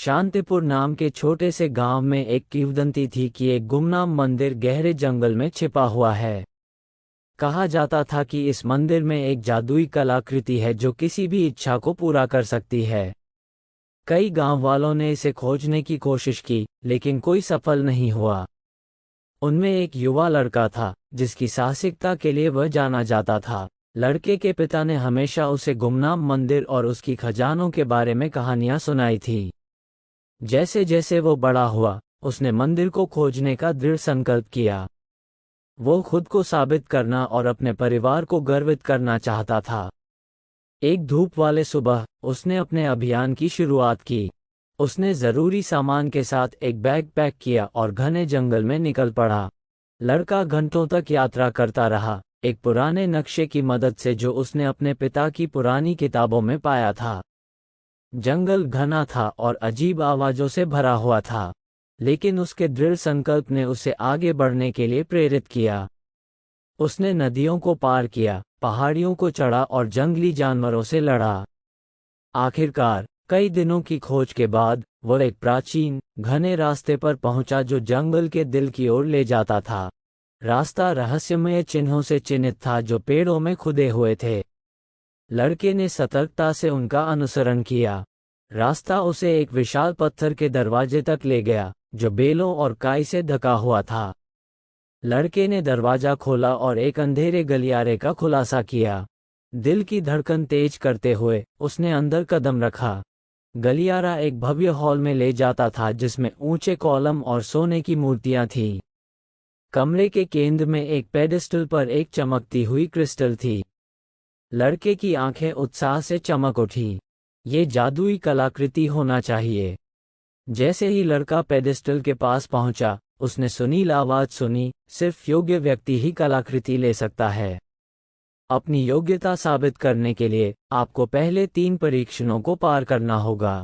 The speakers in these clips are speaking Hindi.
शांतिपुर नाम के छोटे से गांव में एक किंवदंती थी कि एक गुमनाम मंदिर गहरे जंगल में छिपा हुआ है। कहा जाता था कि इस मंदिर में एक जादुई कलाकृति है जो किसी भी इच्छा को पूरा कर सकती है। कई गांव वालों ने इसे खोजने की कोशिश की, लेकिन कोई सफल नहीं हुआ। उनमें एक युवा लड़का था जिसकी साहसिकता के लिए वह जाना जाता था। लड़के के पिता ने हमेशा उसे गुमनाम मंदिर और उसकी खजानों के बारे में कहानियां सुनाई थी। जैसे जैसे वो बड़ा हुआ, उसने मंदिर को खोजने का दृढ़ संकल्प किया। वो खुद को साबित करना और अपने परिवार को गर्वित करना चाहता था। एक धूप वाले सुबह उसने अपने अभियान की शुरुआत की। उसने जरूरी सामान के साथ एक बैग पैक किया और घने जंगल में निकल पड़ा। लड़का घंटों तक यात्रा करता रहा, एक पुराने नक्शे की मदद से जो उसने अपने पिता की पुरानी किताबों में पाया था। जंगल घना था और अजीब आवाजों से भरा हुआ था, लेकिन उसके दृढ़ संकल्प ने उसे आगे बढ़ने के लिए प्रेरित किया। उसने नदियों को पार किया, पहाड़ियों को चढ़ा और जंगली जानवरों से लड़ा। आखिरकार कई दिनों की खोज के बाद वह एक प्राचीन घने रास्ते पर पहुंचा जो जंगल के दिल की ओर ले जाता था। रास्ता रहस्यमय चिन्हों से चिन्हित था जो पेड़ों में खुदे हुए थे। लड़के ने सतर्कता से उनका अनुसरण किया। रास्ता उसे एक विशाल पत्थर के दरवाजे तक ले गया जो बेलों और काई से ढका हुआ था। लड़के ने दरवाजा खोला और एक अंधेरे गलियारे का खुलासा किया। दिल की धड़कन तेज करते हुए उसने अंदर कदम रखा। गलियारा एक भव्य हॉल में ले जाता था जिसमें ऊंचे कॉलम और सोने की मूर्तियां थीं। कमरे के केंद्र में एक पेडेस्टल पर एक चमकती हुई क्रिस्टल थी। लड़के की आंखें उत्साह से चमक उठी। ये जादुई कलाकृति होना चाहिए। जैसे ही लड़का पेडेस्टल के पास पहुंचा, उसने सुनील आवाज सुनी, सिर्फ योग्य व्यक्ति ही कलाकृति ले सकता है। अपनी योग्यता साबित करने के लिए आपको पहले 3 परीक्षणों को पार करना होगा।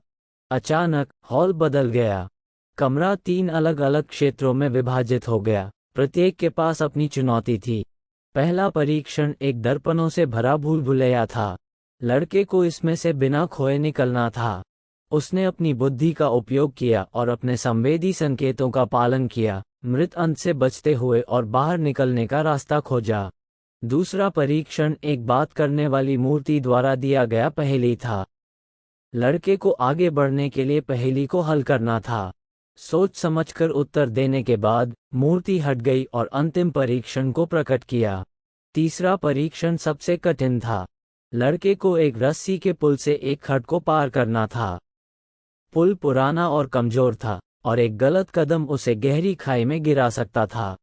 अचानक हॉल बदल गया। कमरा 3 अलग अलग क्षेत्रों में विभाजित हो गया, प्रत्येक के पास अपनी चुनौती थी। पहला परीक्षण एक दर्पणों से भरा भूल भुलैया था। लड़के को इसमें से बिना खोए निकलना था। उसने अपनी बुद्धि का उपयोग किया और अपने संवेदी संकेतों का पालन किया, मृत अंत से बचते हुए और बाहर निकलने का रास्ता खोजा। दूसरा परीक्षण एक बात करने वाली मूर्ति द्वारा दिया गया पहेली था। लड़के को आगे बढ़ने के लिए पहेली को हल करना था। सोच समझकर उत्तर देने के बाद मूर्ति हट गई और अंतिम परीक्षण को प्रकट किया। तीसरा परीक्षण सबसे कठिन था। लड़के को एक रस्सी के पुल से एक खड्ड को पार करना था। पुल पुराना और कमजोर था और एक गलत कदम उसे गहरी खाई में गिरा सकता था।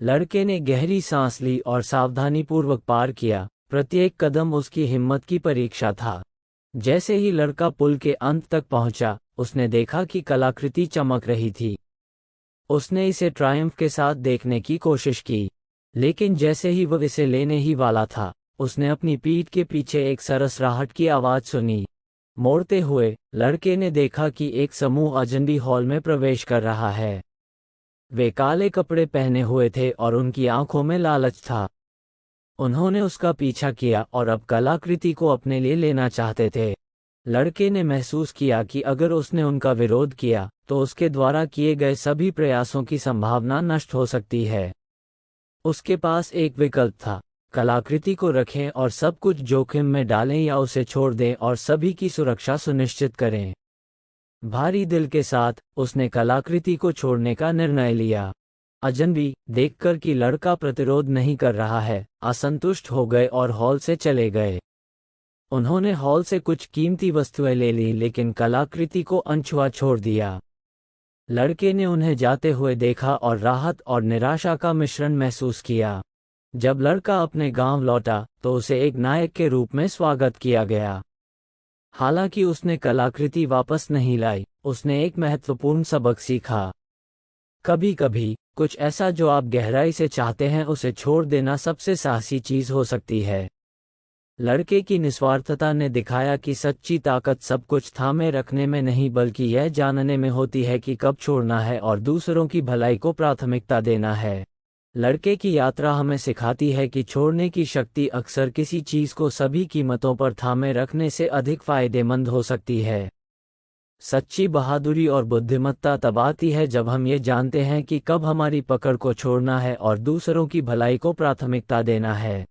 लड़के ने गहरी सांस ली और सावधानीपूर्वक पार किया। प्रत्येक कदम उसकी हिम्मत की परीक्षा था। जैसे ही लड़का पुल के अंत तक पहुंचा, उसने देखा कि कलाकृति चमक रही थी। उसने इसे ट्रायम्फ के साथ देखने की कोशिश की, लेकिन जैसे ही वह इसे लेने ही वाला था, उसने अपनी पीठ के पीछे एक सरसराहट की आवाज सुनी। मोड़ते हुए लड़के ने देखा कि एक समूह अजनबी हॉल में प्रवेश कर रहा है। वे काले कपड़े पहने हुए थे और उनकी आंखों में लालच था। उन्होंने उसका पीछा किया और अब कलाकृति को अपने लिए लेना चाहते थे। लड़के ने महसूस किया कि अगर उसने उनका विरोध किया तो उसके द्वारा किए गए सभी प्रयासों की संभावना नष्ट हो सकती है। उसके पास एक विकल्प था, कलाकृति को रखें और सब कुछ जोखिम में डालें या उसे छोड़ दें और सभी की सुरक्षा सुनिश्चित करें। भारी दिल के साथ उसने कलाकृति को छोड़ने का निर्णय लिया। अजनबी देखकर कि लड़का प्रतिरोध नहीं कर रहा है, असंतुष्ट हो गए और हॉल से चले गए। उन्होंने हॉल से कुछ कीमती वस्तुएं ले ली, लेकिन कलाकृति को अनछुआ छोड़ दिया। लड़के ने उन्हें जाते हुए देखा और राहत और निराशा का मिश्रण महसूस किया। जब लड़का अपने गांव लौटा तो उसे एक नायक के रूप में स्वागत किया गया। हालांकि उसने कलाकृति वापस नहीं लाई, उसने एक महत्वपूर्ण सबक सीखा। कभी कभी कुछ ऐसा जो आप गहराई से चाहते हैं उसे छोड़ देना सबसे साहसी चीज हो सकती है। लड़के की निस्वार्थता ने दिखाया कि सच्ची ताकत सब कुछ थामे रखने में नहीं बल्कि यह जानने में होती है कि कब छोड़ना है और दूसरों की भलाई को प्राथमिकता देना है। लड़के की यात्रा हमें सिखाती है कि छोड़ने की शक्ति अक्सर किसी चीज को सभी कीमतों पर थामे रखने से अधिक फायदेमंद हो सकती है। सच्ची बहादुरी और बुद्धिमत्ता तब आती है जब हम ये जानते हैं कि कब हमारी पकड़ को छोड़ना है और दूसरों की भलाई को प्राथमिकता देना है।